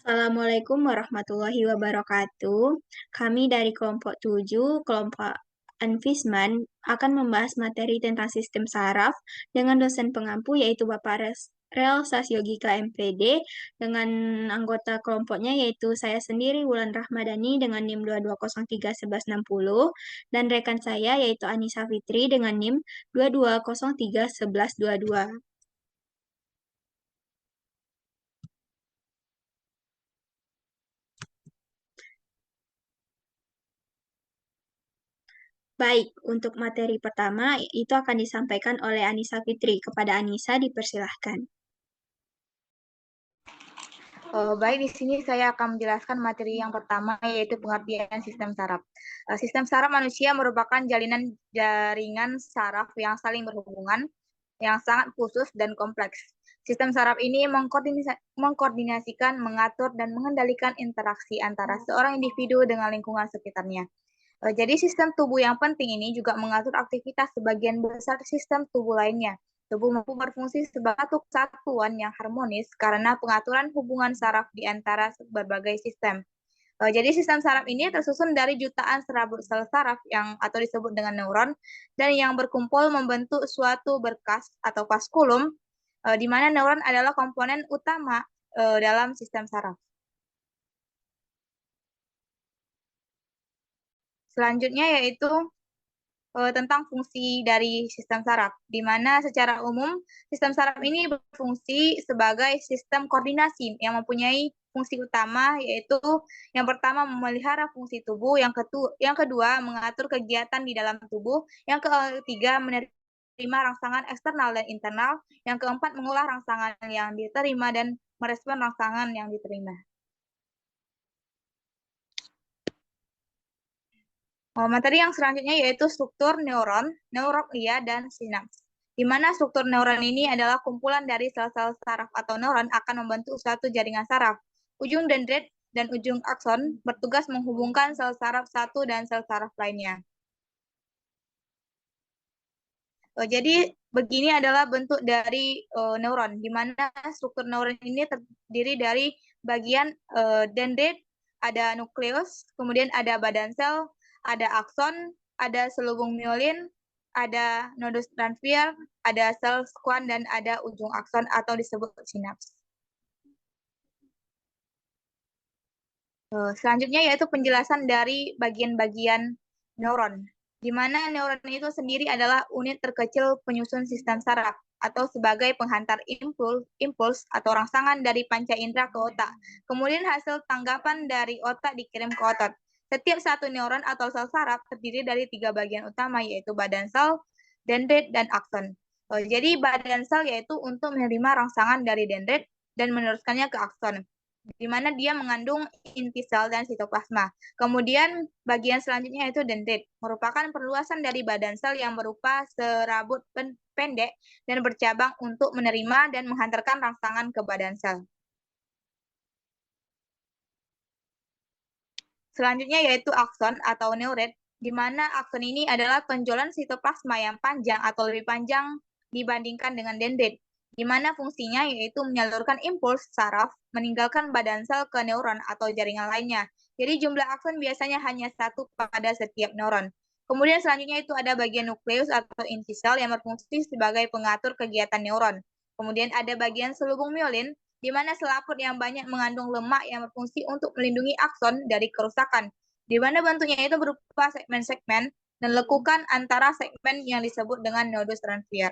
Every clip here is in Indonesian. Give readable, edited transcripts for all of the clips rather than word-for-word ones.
Assalamualaikum warahmatullahi wabarakatuh. Kami dari kelompok 7, kelompok Anfisman, akan membahas materi tentang sistem saraf dengan dosen pengampu yaitu Bapak Rel Sasyogika MPD, dengan anggota kelompoknya yaitu saya sendiri Wulan Rahmadani dengan NIM 22031160 dan rekan saya yaitu Anissa Fitri dengan NIM 22031122. Baik, untuk materi pertama itu akan disampaikan oleh Anissa Fitri. Kepada Anissa dipersilahkan. Baik, di sini saya akan menjelaskan materi yang pertama, yaitu pengertian sistem saraf. Sistem saraf manusia merupakan jaringan saraf yang saling berhubungan, yang sangat khusus dan kompleks. Sistem saraf ini mengkoordinasikan, mengatur, dan mengendalikan interaksi antara seorang individu dengan lingkungan sekitarnya. Jadi sistem tubuh yang penting ini juga mengatur aktivitas sebagian besar sistem tubuh lainnya. Tubuh mampu berfungsi sebagai satuan yang harmonis karena pengaturan hubungan saraf di antara berbagai sistem. Jadi sistem saraf ini tersusun dari jutaan serabut sel saraf atau disebut dengan neuron dan yang berkumpul membentuk suatu berkas atau vaskulum, di mana neuron adalah komponen utama dalam sistem saraf. Selanjutnya yaitu tentang fungsi dari sistem saraf, di mana secara umum sistem saraf ini berfungsi sebagai sistem koordinasi yang mempunyai fungsi utama, yaitu yang pertama memelihara fungsi tubuh, yang kedua mengatur kegiatan di dalam tubuh, yang ketiga menerima rangsangan eksternal dan internal, yang keempat mengolah rangsangan yang diterima dan merespon rangsangan yang diterima. Materi yang selanjutnya yaitu struktur neuron, neuroglia, dan sinaps. Di mana struktur neuron ini adalah kumpulan dari sel-sel saraf atau neuron akan membentuk suatu jaringan saraf. Ujung dendrit dan ujung akson bertugas menghubungkan sel saraf satu dan sel saraf lainnya. Jadi begini adalah bentuk dari neuron, di mana struktur neuron ini terdiri dari bagian dendrit, ada nukleus, kemudian ada badan sel, ada akson, ada selubung myelin, ada nodus transfer, ada sel squam, dan ada ujung akson atau disebut sinaps. Selanjutnya yaitu penjelasan dari bagian-bagian neuron, di mana neuron itu sendiri adalah unit terkecil penyusun sistem saraf atau sebagai penghantar impuls atau rangsangan dari panca indera ke otak. Kemudian hasil tanggapan dari otak dikirim ke otot. Setiap satu neuron atau sel saraf terdiri dari 3 bagian utama, yaitu badan sel, dendrit, dan akson. Jadi badan sel yaitu untuk menerima rangsangan dari dendrit dan meneruskannya ke akson, di mana dia mengandung inti sel dan sitoplasma. Kemudian bagian selanjutnya yaitu dendrit, merupakan perluasan dari badan sel yang berupa serabut pendek dan bercabang untuk menerima dan menghantarkan rangsangan ke badan sel. Selanjutnya yaitu akson atau neuret, di mana akson ini adalah tonjolan sitoplasma yang panjang atau lebih panjang dibandingkan dengan dendrit, di mana fungsinya yaitu menyalurkan impuls saraf meninggalkan badan sel ke neuron atau jaringan lainnya. Jadi jumlah akson biasanya hanya satu pada setiap neuron. Kemudian selanjutnya itu ada bagian nukleus atau inti sel yang berfungsi sebagai pengatur kegiatan neuron. Kemudian ada bagian selubung myelin, di mana selaput yang banyak mengandung lemak yang berfungsi untuk melindungi akson dari kerusakan, di mana bentuknya itu berupa segmen-segmen dan lekukan antara segmen yang disebut dengan nodus transfer.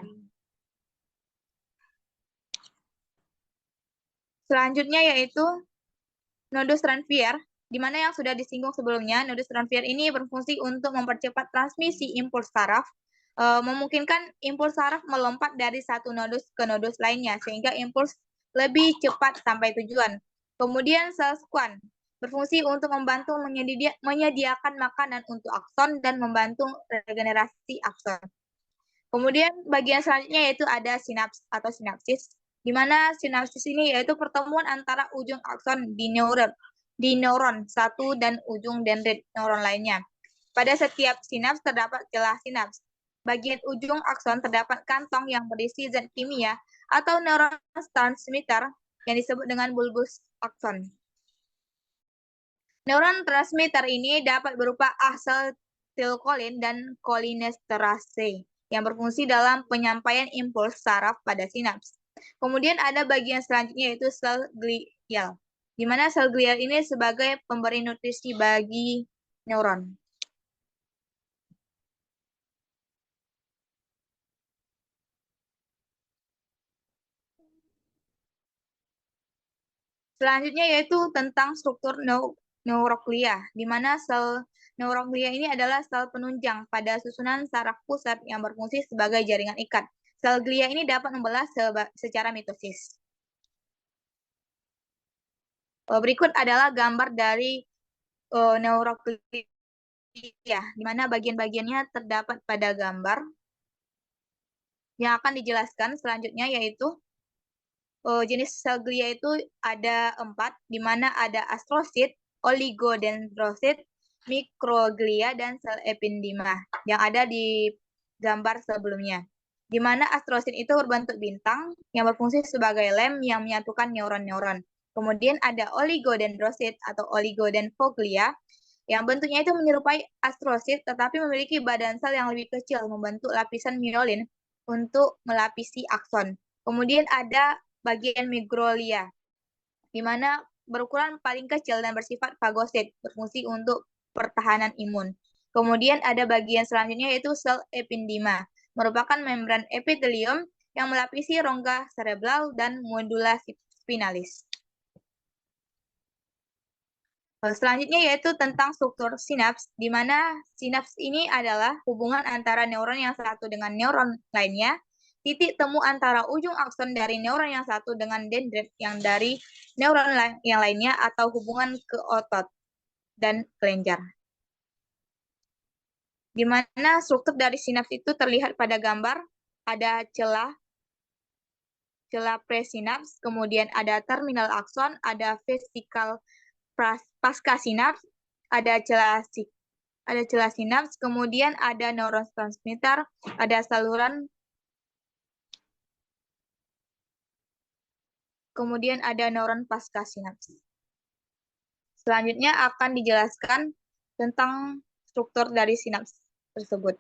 Selanjutnya yaitu nodus transfer, di mana yang sudah disinggung sebelumnya. Nodus transfer ini berfungsi untuk mempercepat transmisi impuls saraf, memungkinkan impuls saraf melompat dari satu nodus ke nodus lainnya, sehingga impuls lebih cepat sampai tujuan. Kemudian sel squam berfungsi untuk membantu menyediakan makanan untuk akson dan membantu regenerasi akson. Kemudian bagian selanjutnya yaitu ada sinaps atau sinapsis, di mana sinapsis ini yaitu pertemuan antara ujung akson di neuron satu dan ujung dendrit neuron lainnya. Pada setiap sinaps terdapat celah sinaps. Bagian ujung akson terdapat kantong yang berisi zat kimia atau neurotransmitter yang disebut dengan bulbus akson. Neuron transmitter ini dapat berupa asetilkolin dan kolinesterase yang berfungsi dalam penyampaian impuls saraf pada sinaps. Kemudian ada bagian selanjutnya yaitu sel glial, di mana sel glial ini sebagai pemberi nutrisi bagi neuron. Selanjutnya yaitu tentang struktur neuroglia, di mana sel neuroglia ini adalah sel penunjang pada susunan saraf pusat yang berfungsi sebagai jaringan ikat. Sel glia ini dapat membelah secara mitosis. Berikut adalah gambar dari neuroglia, di mana bagian-bagiannya terdapat pada gambar. Yang akan dijelaskan selanjutnya yaitu jenis sel glia itu ada 4, di mana ada astrosit, oligodendrosit, mikroglia, dan sel epidima yang ada di gambar sebelumnya. Di mana astrosit itu berbentuk bintang yang berfungsi sebagai lem yang menyatukan neuron-neuron. Kemudian ada oligodendrosit atau oligodendroglia yang bentuknya itu menyerupai astrosit tetapi memiliki badan sel yang lebih kecil membentuk lapisan myelin untuk melapisi akson. Kemudian ada bagian mikroglia, di mana berukuran paling kecil dan bersifat fagosit, berfungsi untuk pertahanan imun. Kemudian ada bagian selanjutnya yaitu sel epidima, merupakan membran epitelium yang melapisi rongga cerebral dan medula spinalis. Selanjutnya yaitu tentang struktur sinaps, di mana sinaps ini adalah hubungan antara neuron yang satu dengan neuron lainnya, titik temu antara ujung akson dari neuron yang satu dengan dendrit yang dari neuron yang lainnya, atau hubungan ke otot dan kelenjar. Di mana struktur dari sinaps itu terlihat pada gambar, ada celah presinaps, kemudian ada terminal akson, ada vesikel pasca sinaps, ada celah sinaps, kemudian ada neurotransmitter, ada saluran, kemudian ada neuron pasca sinaps. Selanjutnya akan dijelaskan tentang struktur dari sinaps tersebut.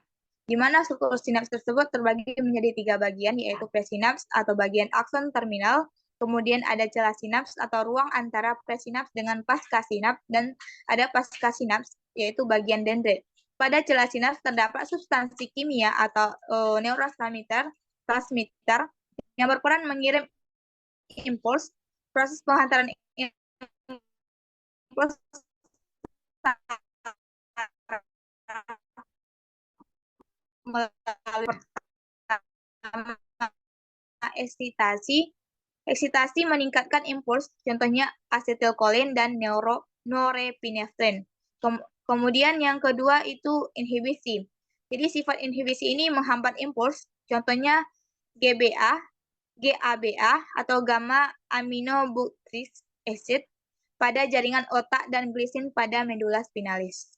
Di mana struktur sinaps tersebut terbagi menjadi 3 bagian, yaitu presinaps atau bagian akson terminal, kemudian ada celah sinaps atau ruang antara presinaps dengan pasca sinaps, dan ada pasca sinaps, yaitu bagian dendrit. Pada celah sinaps terdapat substansi kimia atau neurotransmitter yang berperan mengirim impuls. Proses penghantaran impuls melalui eksitasi. Eksitasi meningkatkan impuls, contohnya asetilkolin dan norepinefrin. Kemudian yang kedua itu inhibisi. Jadi sifat inhibisi ini menghambat impuls, contohnya GBA, GABA atau gamma aminobutyric acid pada jaringan otak dan glisin pada medula spinalis.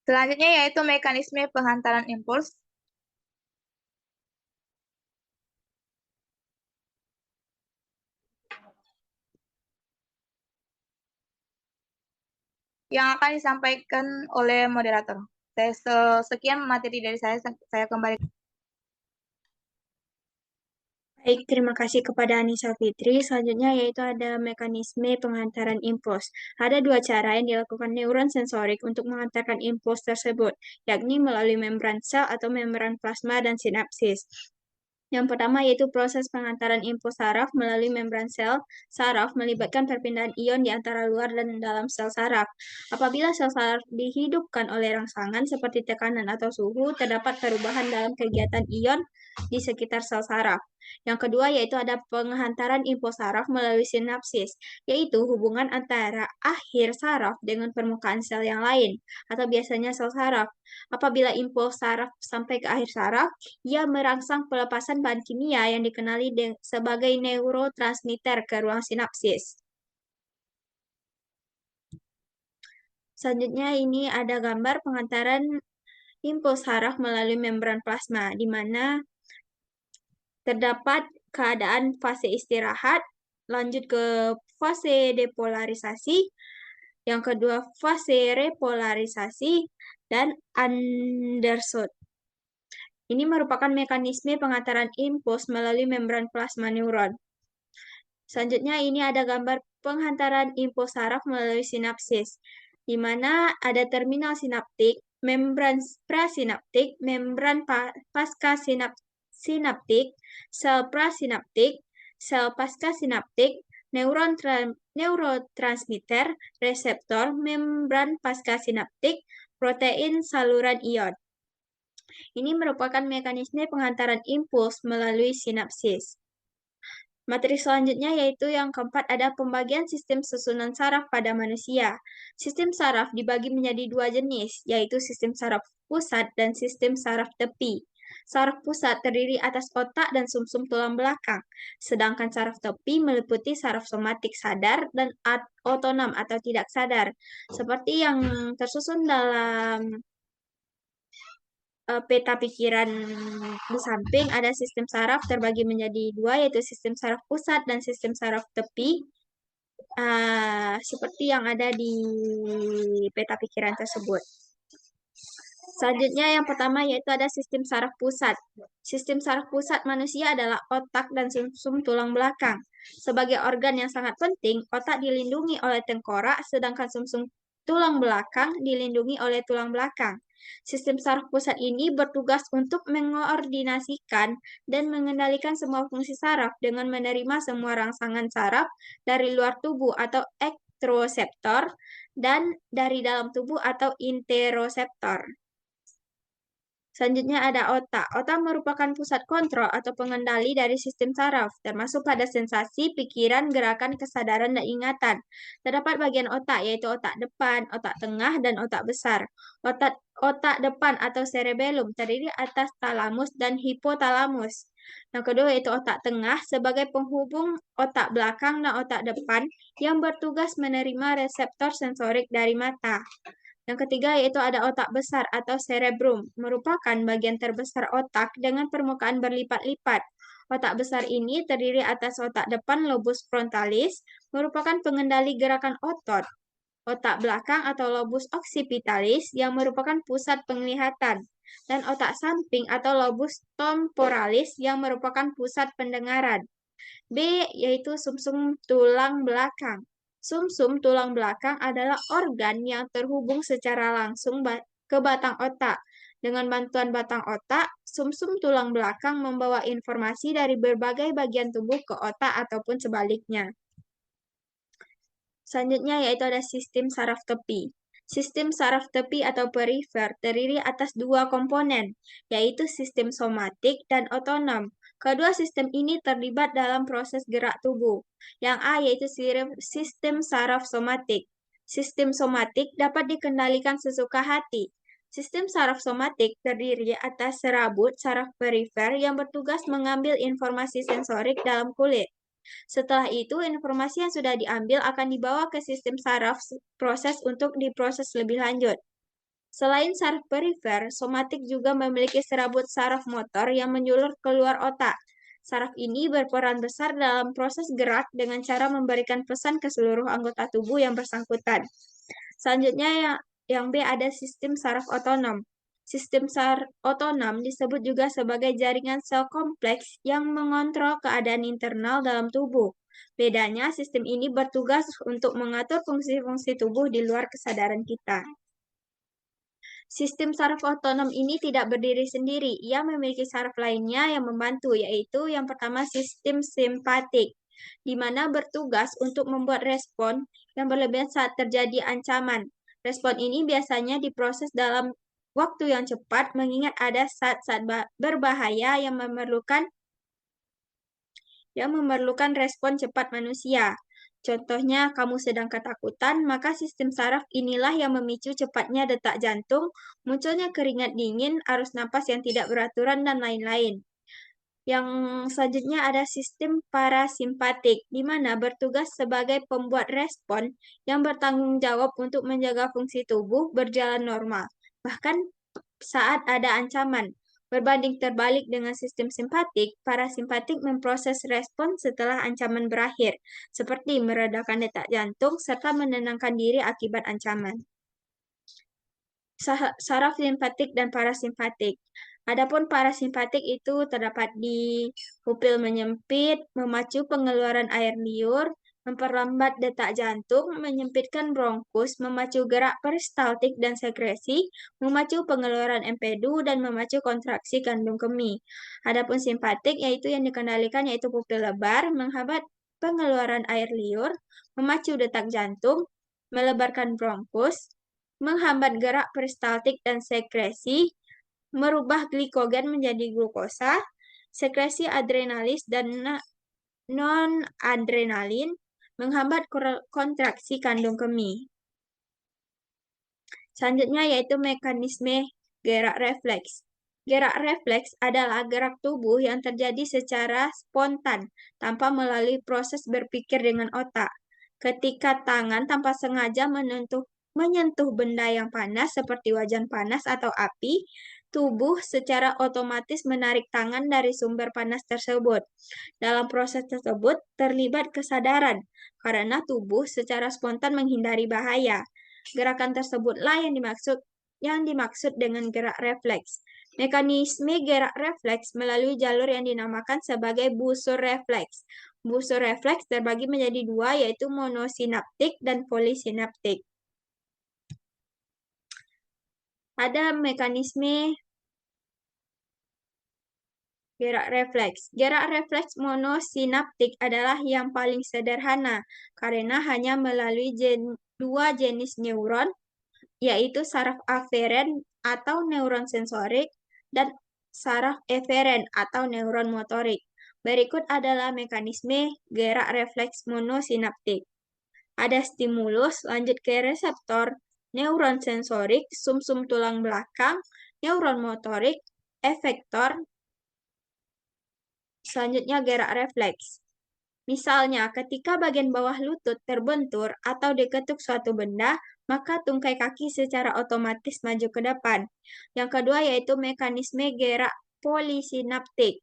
Selanjutnya yaitu mekanisme penghantaran impuls. Yang akan disampaikan oleh moderator. Sekian materi dari saya kembali. Baik, terima kasih kepada Anissa Fitri. Selanjutnya yaitu ada mekanisme penghantaran impuls. Ada 2 cara yang dilakukan neuron sensorik untuk menghantarkan impuls tersebut, yakni melalui membran sel atau membran plasma dan sinapsis. Yang pertama yaitu proses pengantaran impuls saraf melalui membran sel saraf melibatkan perpindahan ion di antara luar dan dalam sel saraf. Apabila sel saraf dihidupkan oleh rangsangan seperti tekanan atau suhu, terdapat perubahan dalam kegiatan ion di sekitar sel saraf. Yang kedua yaitu ada penghantaran impuls saraf melalui sinapsis, yaitu hubungan antara akhir saraf dengan permukaan sel yang lain, atau biasanya sel saraf. Apabila impuls saraf sampai ke akhir saraf, ia merangsang pelepasan bahan kimia yang dikenali sebagai neurotransmitter ke ruang sinapsis. Selanjutnya ini ada gambar pengantaran impuls saraf melalui membran plasma, di mana Terdapat keadaan fase istirahat, lanjut ke fase depolarisasi, yang kedua fase repolarisasi, dan undershot. Ini merupakan mekanisme pengantaran impuls melalui membran plasma neuron. Selanjutnya ini ada gambar penghantaran impuls saraf melalui sinapsis, di mana ada terminal sinaptik, membran prasinaptik, membran pasca sinaptik, sel prasinaptik, sel pasca sinaptik, neurotransmitter, reseptor, membran pasca sinaptik, protein saluran ion. Ini merupakan mekanisme penghantaran impuls melalui sinapsis. Materi selanjutnya yaitu yang keempat ada pembagian sistem susunan saraf pada manusia. Sistem saraf dibagi menjadi dua jenis, yaitu sistem saraf pusat dan sistem saraf tepi. Saraf pusat terdiri atas otak dan sumsum tulang belakang, sedangkan saraf tepi meliputi saraf somatik sadar dan otonom atau tidak sadar, seperti yang tersusun dalam peta pikiran di samping ada sistem saraf terbagi menjadi dua, yaitu sistem saraf pusat dan sistem saraf tepi, seperti yang ada di peta pikiran tersebut. Selanjutnya yang pertama yaitu ada sistem saraf pusat. Sistem saraf pusat manusia adalah otak dan sumsum tulang belakang. Sebagai organ yang sangat penting, otak dilindungi oleh tengkorak, sedangkan sumsum tulang belakang dilindungi oleh tulang belakang. Sistem saraf pusat ini bertugas untuk mengoordinasikan dan mengendalikan semua fungsi saraf dengan menerima semua rangsangan saraf dari luar tubuh atau ekstroseptor dan dari dalam tubuh atau interoseptor. Selanjutnya ada otak. Otak merupakan pusat kontrol atau pengendali dari sistem saraf, termasuk pada sensasi, pikiran, gerakan, kesadaran, dan ingatan. Terdapat bagian otak, yaitu otak depan, otak tengah, dan otak besar. Otak depan atau cerebellum terdiri atas talamus dan hipotalamus. Yang kedua yaitu otak tengah sebagai penghubung otak belakang dan otak depan yang bertugas menerima reseptor sensorik dari mata. Yang ketiga yaitu ada otak besar atau cerebrum, merupakan bagian terbesar otak dengan permukaan berlipat-lipat. Otak besar ini terdiri atas otak depan lobus frontalis, merupakan pengendali gerakan otot. Otak belakang atau lobus occipitalis yang merupakan pusat penglihatan. Dan otak samping atau lobus temporalis yang merupakan pusat pendengaran. B yaitu sumsum tulang belakang. Sumsum tulang belakang adalah organ yang terhubung secara langsung ke batang otak. Dengan bantuan batang otak, sumsum tulang belakang membawa informasi dari berbagai bagian tubuh ke otak ataupun sebaliknya. Selanjutnya yaitu ada sistem saraf tepi. Sistem saraf tepi atau perifer terdiri atas dua komponen, yaitu sistem somatik dan otonom. Kedua sistem ini terlibat dalam proses gerak tubuh. Yang A yaitu sistem saraf somatik. Sistem somatik dapat dikendalikan sesuka hati. Sistem saraf somatik terdiri atas serabut saraf perifer yang bertugas mengambil informasi sensorik dalam kulit. Setelah itu, informasi yang sudah diambil akan dibawa ke sistem saraf proses untuk diproses lebih lanjut. Selain saraf perifer, somatik juga memiliki serabut saraf motor yang menjulur keluar otak. Saraf ini berperan besar dalam proses gerak dengan cara memberikan pesan ke seluruh anggota tubuh yang bersangkutan. Selanjutnya yang B ada sistem saraf otonom. Sistem saraf otonom disebut juga sebagai jaringan sel kompleks yang mengontrol keadaan internal dalam tubuh. Bedanya, sistem ini bertugas untuk mengatur fungsi-fungsi tubuh di luar kesadaran kita. Sistem saraf otonom ini tidak berdiri sendiri. Ia memiliki saraf lainnya yang membantu, yaitu yang pertama sistem simpatik, di mana bertugas untuk membuat respon yang berlebihan saat terjadi ancaman. Respon ini biasanya diproses dalam waktu yang cepat, mengingat ada saat-saat berbahaya yang memerlukan respon cepat manusia. Contohnya, kamu sedang ketakutan, maka sistem saraf inilah yang memicu cepatnya detak jantung, munculnya keringat dingin, arus napas yang tidak beraturan, dan lain-lain. Yang selanjutnya ada sistem parasimpatik, di mana bertugas sebagai pembuat respon yang bertanggung jawab untuk menjaga fungsi tubuh berjalan normal, bahkan saat ada ancaman. Berbanding terbalik dengan sistem simpatik, parasimpatik memproses respon setelah ancaman berakhir, seperti meredakan detak jantung serta menenangkan diri akibat ancaman. Saraf simpatik dan parasimpatik. Adapun parasimpatik itu terdapat di pupil menyempit, memacu pengeluaran air liur, memperlambat detak jantung, menyempitkan bronkus, memacu gerak peristaltik dan sekresi, memacu pengeluaran empedu, dan memacu kontraksi kandung kemih. Adapun simpatik yaitu yang dikendalikan yaitu pupil lebar, menghambat pengeluaran air liur, memacu detak jantung, melebarkan bronkus, menghambat gerak peristaltik dan sekresi, merubah glikogen menjadi glukosa, sekresi adrenalis dan non-adrenalin, menghambat kontraksi kandung kemih. Selanjutnya yaitu mekanisme gerak refleks. Gerak refleks adalah gerak tubuh yang terjadi secara spontan tanpa melalui proses berpikir dengan otak. Ketika tangan tanpa sengaja menyentuh benda yang panas seperti wajan panas atau api, tubuh secara otomatis menarik tangan dari sumber panas tersebut. Dalam proses tersebut terlibat kesadaran karena tubuh secara spontan menghindari bahaya. Gerakan tersebutlah yang dimaksud dengan gerak refleks. Mekanisme gerak refleks melalui jalur yang dinamakan sebagai busur refleks. Busur refleks terbagi menjadi dua, yaitu monosinaptik dan polisinaptik. Ada mekanisme gerak refleks. Gerak refleks monosinaptik adalah yang paling sederhana karena hanya melalui dua jenis neuron, yaitu saraf aferen atau neuron sensorik dan saraf eferen atau neuron motorik. Berikut adalah mekanisme gerak refleks monosinaptik. Ada stimulus, lanjut ke reseptor, neuron sensorik, sumsum tulang belakang, neuron motorik, efektor, selanjutnya gerak refleks. Misalnya, ketika bagian bawah lutut terbentur atau diketuk suatu benda, maka tungkai kaki secara otomatis maju ke depan. Yang kedua yaitu mekanisme gerak polisinaptik,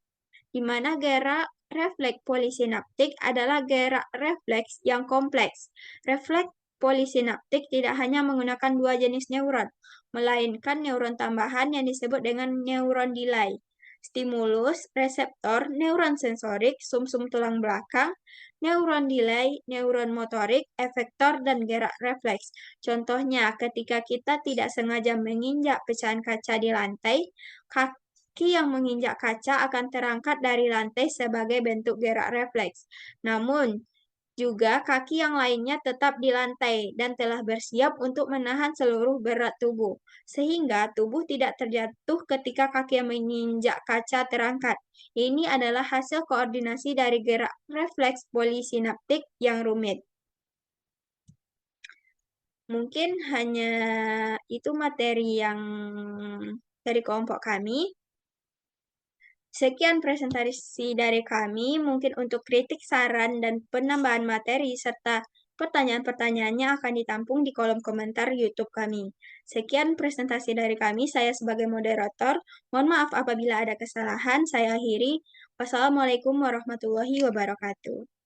di mana gerak refleks polisinaptik adalah gerak refleks yang kompleks. Refleks polisinaptik tidak hanya menggunakan dua jenis neuron, melainkan neuron tambahan yang disebut dengan neuron delay. Stimulus, reseptor, neuron sensorik, sumsum tulang belakang, neuron delay, neuron motorik, efektor, dan gerak refleks. Contohnya, ketika kita tidak sengaja menginjak pecahan kaca di lantai, kaki yang menginjak kaca akan terangkat dari lantai sebagai bentuk gerak refleks. Namun, juga kaki yang lainnya tetap di lantai dan telah bersiap untuk menahan seluruh berat tubuh, sehingga tubuh tidak terjatuh ketika kaki yang menginjak kaca terangkat. Ini adalah hasil koordinasi dari gerak refleks polisinaptik yang rumit. Mungkin hanya itu materi yang dari kelompok kami. Sekian presentasi dari kami. Mungkin untuk kritik, saran, dan penambahan materi serta pertanyaan-pertanyaannya akan ditampung di kolom komentar YouTube kami. Sekian presentasi dari kami. Saya sebagai moderator. Mohon maaf apabila ada kesalahan. Saya akhiri. Wassalamualaikum warahmatullahi wabarakatuh.